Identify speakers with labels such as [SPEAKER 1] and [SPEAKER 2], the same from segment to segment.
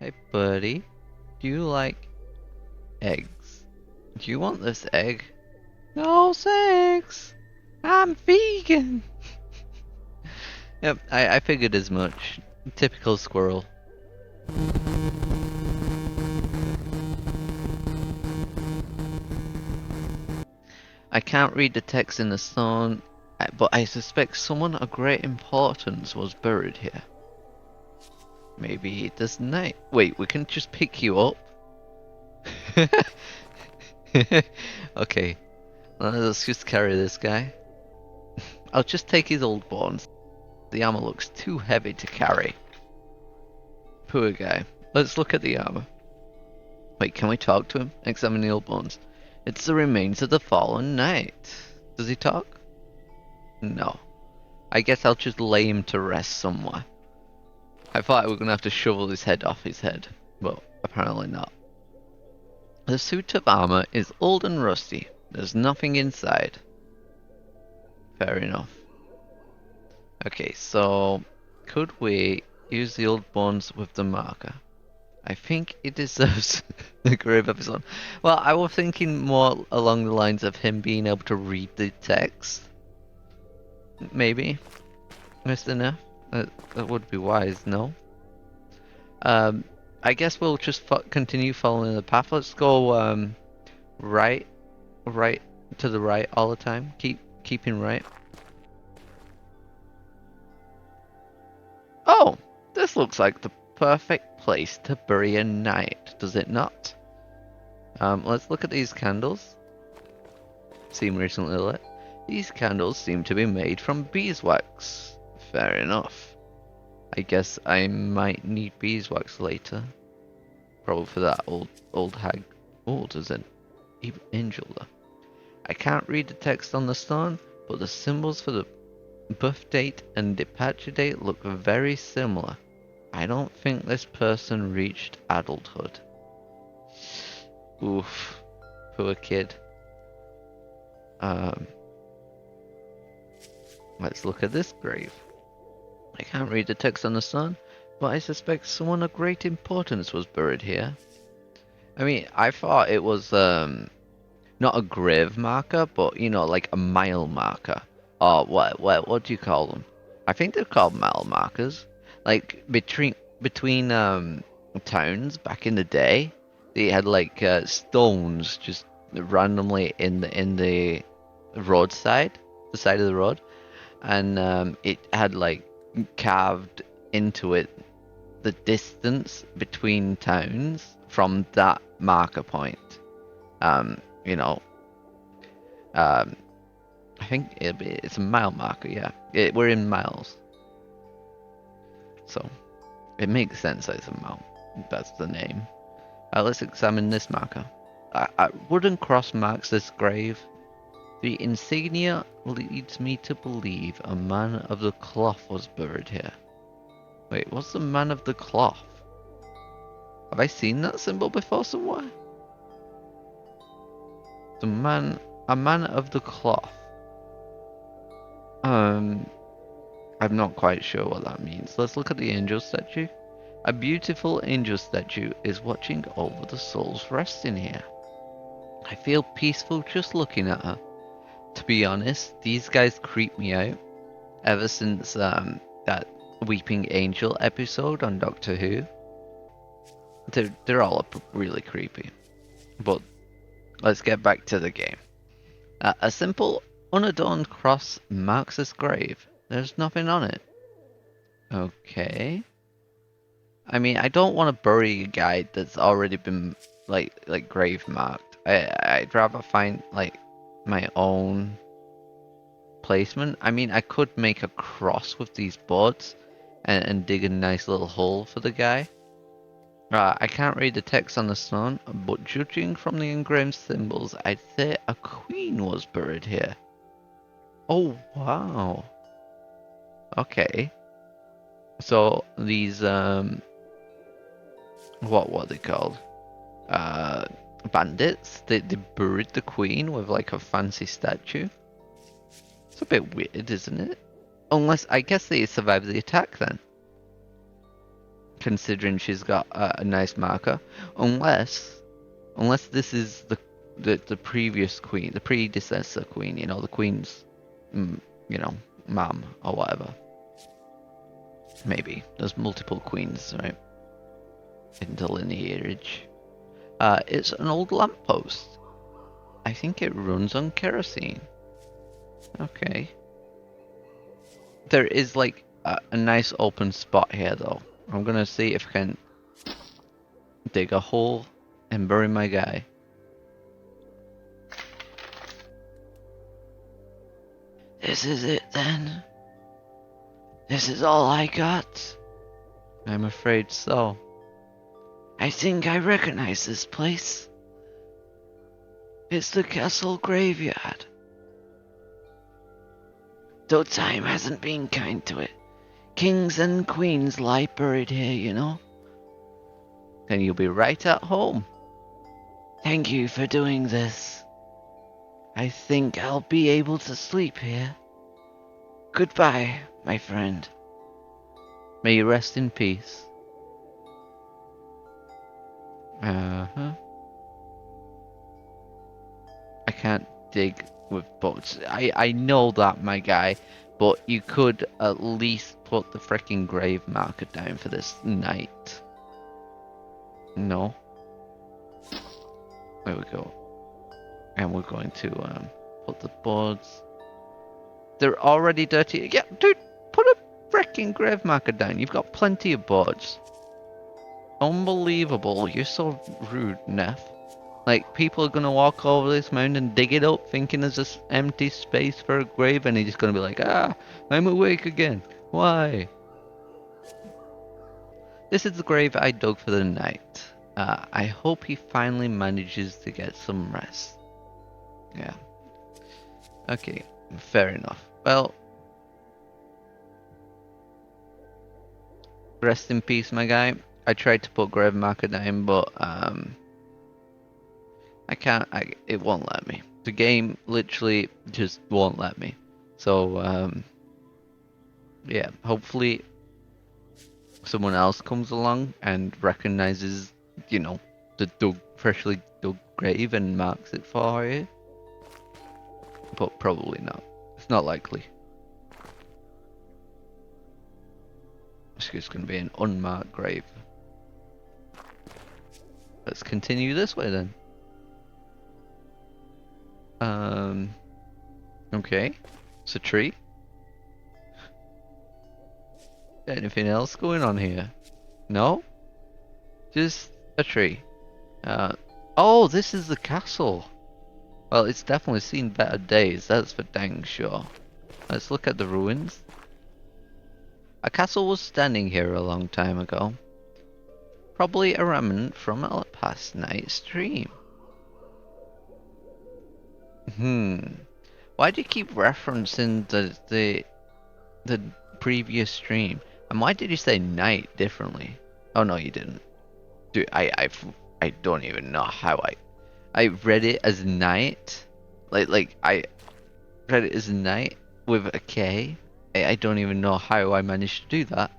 [SPEAKER 1] Hey buddy, do you like eggs? Do you want this egg? No thanks. I'm vegan. Yep, I figured as much. Typical squirrel. I can't read the text in the stone, but I suspect someone of great importance was buried here. Maybe this night. Wait, we can just pick you up? Okay, let's just carry this guy. I'll just take his old bones. The armor looks too heavy to carry. Poor guy. Let's look at the armor. Wait, can we talk to him? Examine the old bones. It's the remains of the fallen knight. Does he talk? No. I guess I'll just lay him to rest somewhere. I thought we were gonna have to shovel his head off his head, but apparently not. The suit of armor is old and rusty. There's nothing inside. Fair enough. Okay, so could we use the old bones with the marker? I think it deserves a grave episode. Well, I was thinking more along the lines of him being able to read the text. Maybe, Mr. Neff? That would be wise, no? I guess we'll just continue following the path. Let's go right to the right all the time. Keeping right. Oh, this looks like the perfect place to bury a knight, does it not? Let's look at these candles. Seem recently lit. These candles seem to be made from beeswax. Fair enough. I guess I might need beeswax later. Probably for that old hag. Oh, there's an angel there. I can't read the text on the stone, but the symbols for the birth date and departure date look very similar. I don't think this person reached adulthood. Oof. Poor kid. Let's look at this grave. I can't read the text on the stone, but I suspect someone of great importance was buried here. I mean, I thought it was not a grave marker, but you know, like a mile marker. Or what do you call them? I think they're called mile markers. Like between towns back in the day, they had like stones just randomly in the roadside, the side of the road, and it had like carved into it the distance between towns from that marker point. You know, I think it's a mile marker. Yeah, we're in miles, so it makes sense that it's a mile. That's the name. Let's examine this marker. A wooden cross marks this grave. The insignia leads me to believe a man of the cloth was buried here. Wait, what's the man of the cloth? Have I seen that symbol before somewhere? A man of the cloth. I'm not quite sure what that means. Let's look at the angel statue. A beautiful angel statue is watching over the souls resting here. I feel peaceful just looking at her. To be honest, these guys creep me out. Ever since that Weeping Angel episode on Doctor Who. They're all really creepy. But let's get back to the game. A simple, unadorned cross marks this grave. There's nothing on it. Okay. I mean, I don't want to bury a guy that's already been like grave marked. I'd rather find like my own placement. I mean, I could make a cross with these boards and dig a nice little hole for the guy. I can't read the text on the stone, but judging from the engraved symbols, I'd say a queen was buried here. Oh, wow. Okay. So, these, what were they called? Bandits? They buried the queen with, like, a fancy statue? It's a bit weird, isn't it? Unless, I guess they survived the attack then. considering she's got a nice marker. Unless this is the previous queen, the predecessor queen, you know, the queen's, you know, mom or whatever. Maybe. There's multiple queens, right? In the lineage. It's an old lamppost. I think it runs on kerosene. Okay. There is like a nice open spot here though. I'm gonna see if I can dig a hole and bury my guy. This is it then? This is all I got? I'm afraid so. I think I recognize this place. It's the castle graveyard. Though time hasn't been kind to it. Kings and queens lie buried here, you know. Then you'll be right at home. Thank you for doing this. I think I'll be able to sleep here. Goodbye, my friend. May you rest in peace. I can't dig with boats. I know that, my guy, but you could at least put the freaking grave marker down for this night. No. There we go. And we're going to put the boards. They're already dirty. Yeah, dude, put a freaking grave marker down. You've got plenty of boards. Unbelievable. You're so rude, Neff. Like, people are gonna walk over this mound and dig it up thinking there's this empty space for a grave, and he's just gonna be like, ah, I'm awake again. Why? This is the grave I dug for the night. I hope he finally manages to get some rest. Yeah. Okay, fair enough. Well, rest in peace, my guy. I tried to put grave marker down, but I can't. It won't let me. The game literally just won't let me. So yeah. Hopefully, someone else comes along and recognizes, you know, the freshly dug grave and marks it for you. But probably not. It's not likely. It's just going to be an unmarked grave. Let's continue this way then. Okay. It's a tree. Anything else going on here? No? Just a tree. Oh, this is the castle. Well, it's definitely seen better days, that's for dang sure. Let's look at the ruins. A castle was standing here a long time ago. Probably a remnant from a past night's dream. Why do you keep referencing the previous stream? And why did you say night differently? Oh no, you didn't. Dude, I don't even know how I read it as night. Like I read it as night with a K. I don't even know how I managed to do that.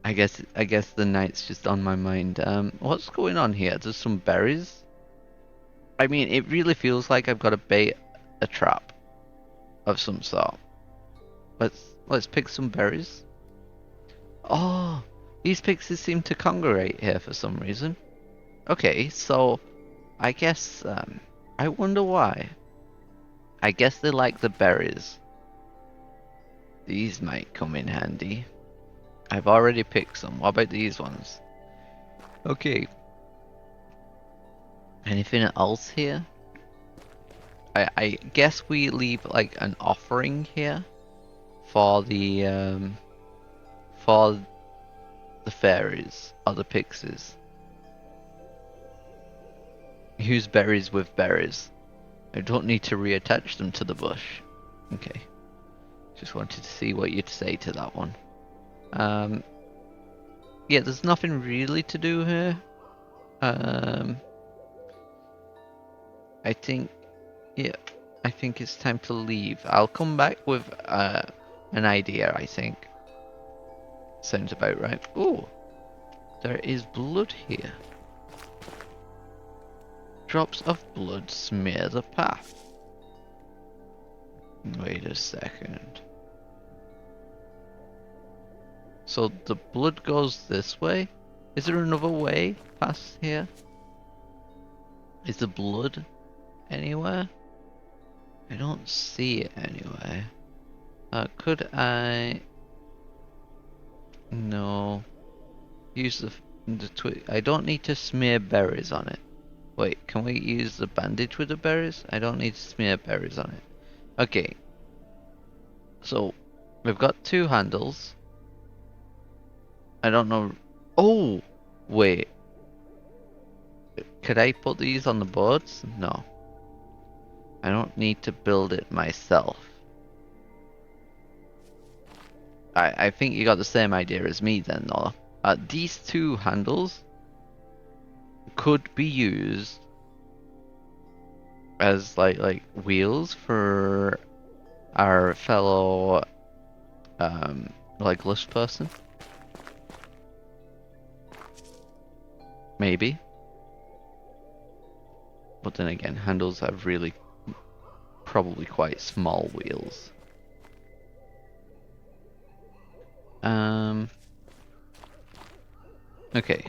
[SPEAKER 1] I guess the night's just on my mind. What's going on here? There's some berries. I mean, it really feels like I've got to bait a trap of some sort. Let's pick some berries. Oh, these pixies seem to congregate here for some reason. Okay, so I guess I wonder why. I guess they like the berries. These might come in handy. I've already picked some. What about these ones? Okay. Anything else here? I guess we leave like an offering here for the fairies or the pixies. Use berries with berries. I don't need to reattach them to the bush. Okay. Just wanted to see what you'd say to that one. Yeah, there's nothing really to do here. I think it's time to leave. I'll come back with an idea, I think. Sounds about right. Ooh, there is blood here. Drops of blood smear the path. Wait a second. So the blood goes this way? Is there another way past here? Is the blood anywhere? I don't see it anywhere. Could I... No. Use the twig. I don't need to smear berries on it. Wait, can we use the bandage with the berries? I don't need to smear berries on it. Okay. So, we've got 2 handles. I don't know... Oh! Wait. Could I put these on the boards? No. I don't need to build it myself. I think you got the same idea as me then, though. These 2 handles could be used as like wheels for our fellow legless person. Maybe. But then again, handles have really probably quite small wheels. Okay.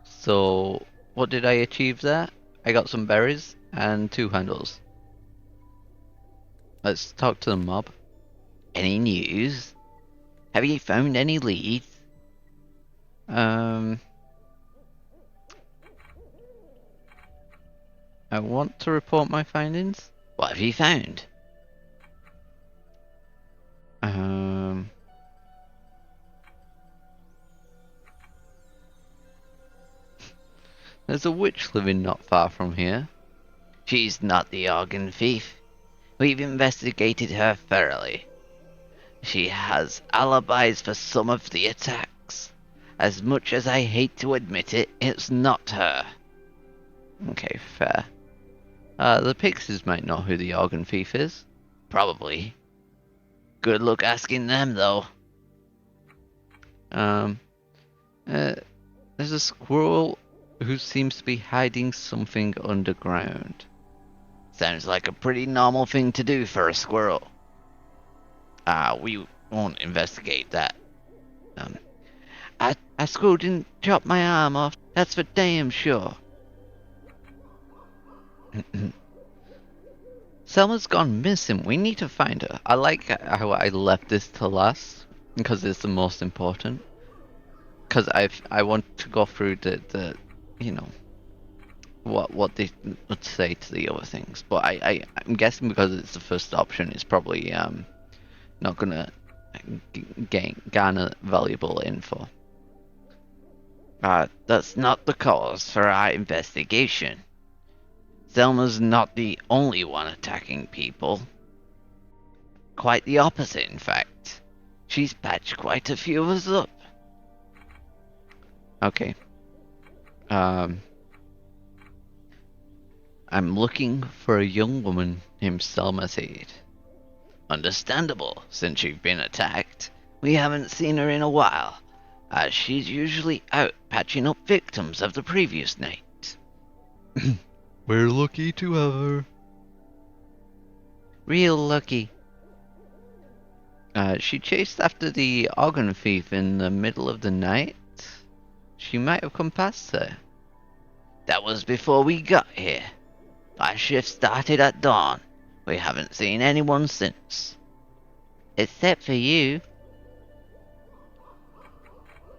[SPEAKER 1] So, what did I achieve there? I got some berries and 2 handles. Let's talk to the mob. Any news? Have you found any leads? I want to report my findings. What have you found? There's a witch living not far from here. She's not the organ thief. We've investigated her thoroughly. She has alibis for some of the attacks. As much as I hate to admit it, it's not her. Okay, fair. The Pixies might know who the organ thief is. Probably. Good luck asking them, though. There's a squirrel who seems to be hiding something underground. Sounds like a pretty normal thing to do for a squirrel. We won't investigate that. I squirrel didn't chop my arm off, that's for damn sure. Selma's gone missing, we need to find her. I like how I left this to last, because it's the most important. Because I want to go through the you know, what they would say to the other things. But I'm guessing because it's the first option, it's probably not gonna garner valuable info. That's not the cause for our investigation. Selma's not the only one attacking people. Quite the opposite, in fact. She's patched quite a few of us up. Okay. I'm looking for a young woman named Selma Said. Understandable, since you've been attacked. We haven't seen her in a while, as she's usually out patching up victims of the previous night.
[SPEAKER 2] We're lucky to have her.
[SPEAKER 1] Real lucky. She chased after the organ thief in the middle of the night. She might have come past her. That was before we got here. Our shift started at dawn. We haven't seen anyone since. Except for you.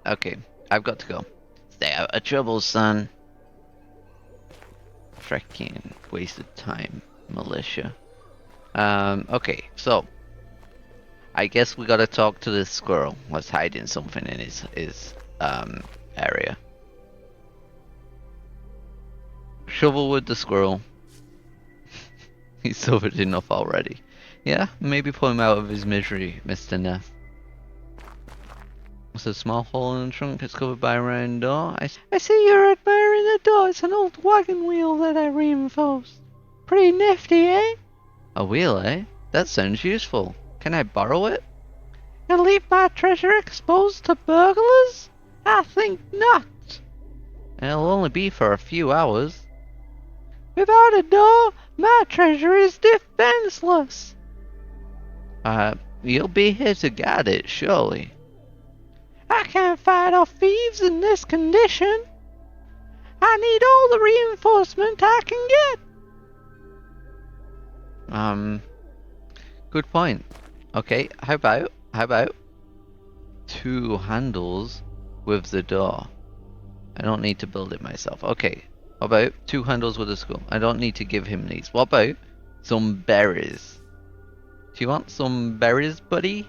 [SPEAKER 1] Okay, I've got to go. Stay out of trouble, son. Freaking wasted time, militia. Okay, so I guess we gotta talk to this squirrel. What's hiding something in his area. Shovel with the squirrel. He's suffered enough already. Yeah, maybe pull him out of his misery, Mr. Neff. It's a small hole in the trunk. It's covered by a round door. I see you're admiring the door. It's an old wagon wheel that I reinforced. Pretty nifty, eh? A wheel, eh? That sounds useful. Can I borrow it? And leave my treasure exposed to burglars? I think not. And it'll only be for a few hours. Without a door, my treasure is defenseless. You'll be here to guard it, surely. I can't fight off thieves in this condition. I need all the reinforcement I can get. Good point. Okay, how about 2 handles with the door? I don't need to build it myself. Okay, how about 2 handles with a skull? I don't need to give him these. What about some berries? Do you want some berries, buddy?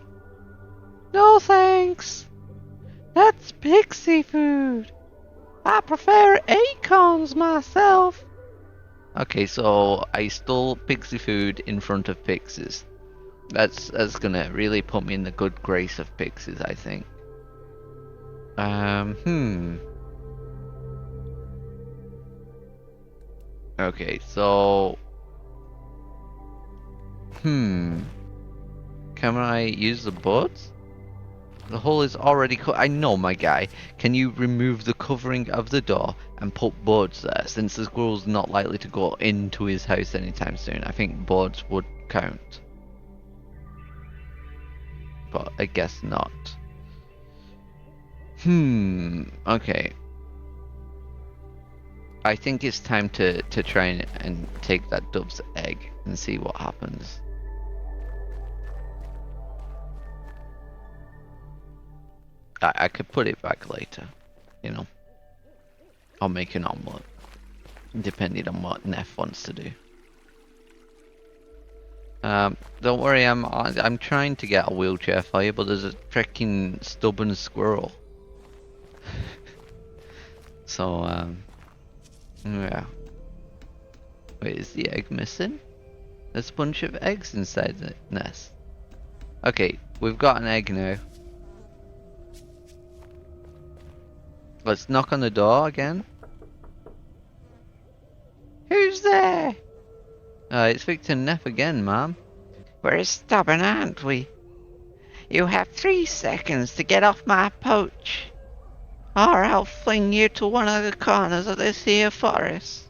[SPEAKER 1] No thanks. That's pixie food. I prefer acorns myself. Okay, so I stole pixie food in front of pixies. That's gonna really put me in the good grace of pixies, I think. Okay, so can I use the boards? The hole is already cut. I know, my guy. Can you remove the covering of the door and put boards there? Since the squirrel's not likely to go into his house anytime soon, I think boards would count. But I guess not. Okay. I think it's time to try and take that dove's egg and see what happens. I could put it back later, you know. I'll make an omelette, depending on what Neff wants to do. Don't worry, I'm trying to get a wheelchair for you, but there's a freaking stubborn squirrel. So, yeah. Wait, is the egg missing? There's a bunch of eggs inside the nest. Okay, we've got an egg now. Let's knock on the door again. Who's there? It's Victor Neff again, ma'am. We're stubborn, aren't we? You have 3 seconds to get off my pouch, or I'll fling you to one of the corners of this here forest.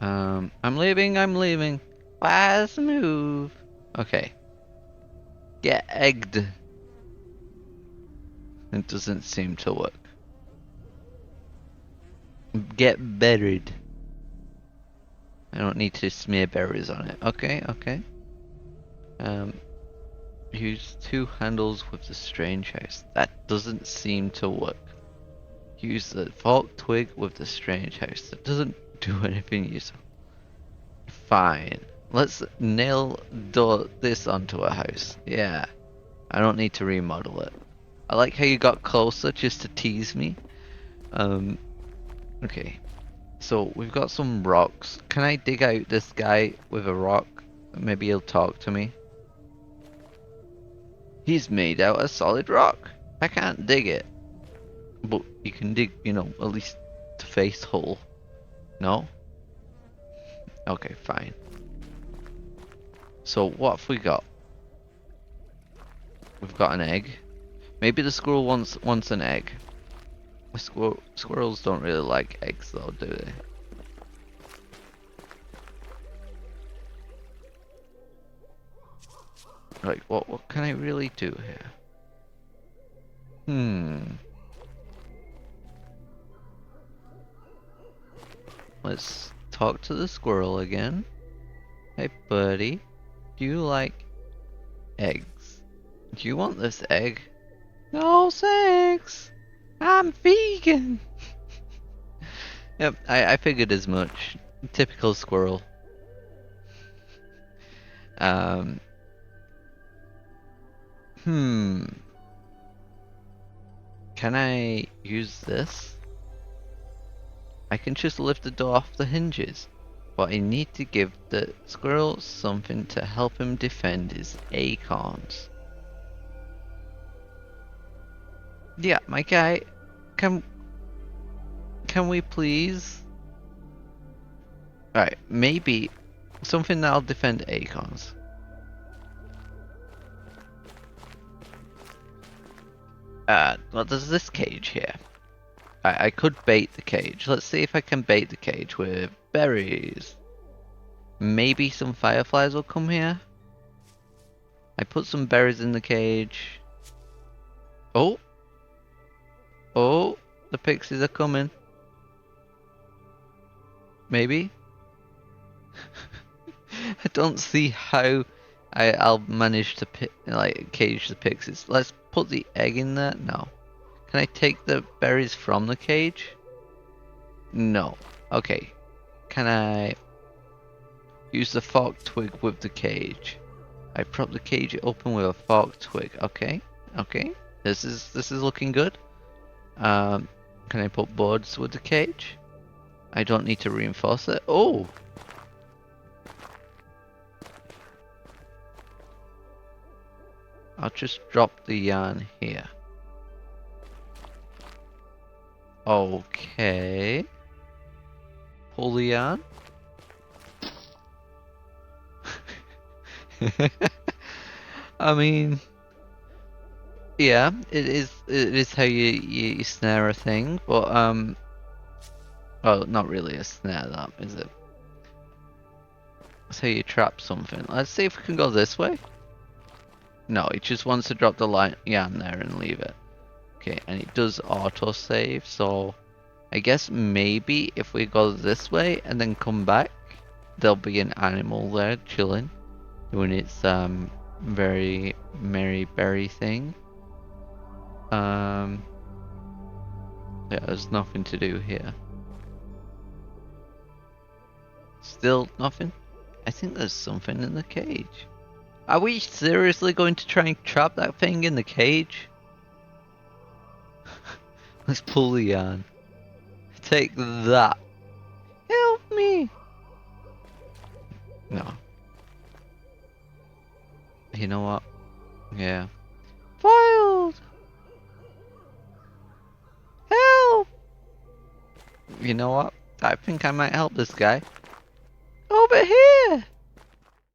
[SPEAKER 1] I'm leaving. Wise move. Okay. Get egged. It doesn't seem to work. Get buried. I don't need to smear berries on it. Okay. Use 2 handles with the strange house. That doesn't seem to work. Use the forked twig with the strange house. That doesn't do anything useful. Fine. Let's nail this onto a house. Yeah. I don't need to remodel it. I like how you got closer just to tease me. Okay. So we've got some rocks. Can I dig out this guy with a rock? Maybe he'll talk to me. He's made out of solid rock. I can't dig it. But you can dig, you know, at least the face hole. No? Okay, fine. So what have we got? We've got an egg. Maybe the squirrel wants an egg. Squirrels don't really like eggs though, do they? Like, what can I really do here? Let's talk to the squirrel again. Hey buddy, do you like eggs? Do you want this egg? No thanks. I'm vegan. Yep, I figured as much. Typical squirrel. Can I use this? I can just lift the door off the hinges, but I need to give the squirrel something to help him defend his acorns. Yeah, my guy, can we please? Alright, maybe something that'll defend acorns. What does this cage here? I could bait the cage. Let's see if I can bait the cage with berries. Maybe some fireflies will come here. I put some berries in the cage. Oh! Oh! The pixies are coming. Maybe? I don't see how I'll manage to cage the pixies. Let's put the egg in there. No. Can I take the berries from the cage? No. Okay. Can I use the forked twig with the cage? I prop the cage open with a forked twig. Okay. Okay. This is looking good. Can I put boards with the cage? I don't need to reinforce it. Oh! I'll just drop the yarn here. Okay. Pull the yarn. I mean, yeah, it is how you snare a thing, but well, not really a snare, that is it? That's how you trap something. Let's see if we can go this way. No, it just wants to drop the yarn there and leave it. Okay, and it does auto-save, so I guess maybe if we go this way and then come back, there'll be an animal there chilling, doing its very merry berry thing. Yeah, there's nothing to do here. Still nothing? I think there's something in the cage. Are we seriously going to try and trap that thing in the cage? Let's pull the yarn. Take that. Help me! No. You know what? Yeah. Foiled! Help! You know what? I think I might help this guy.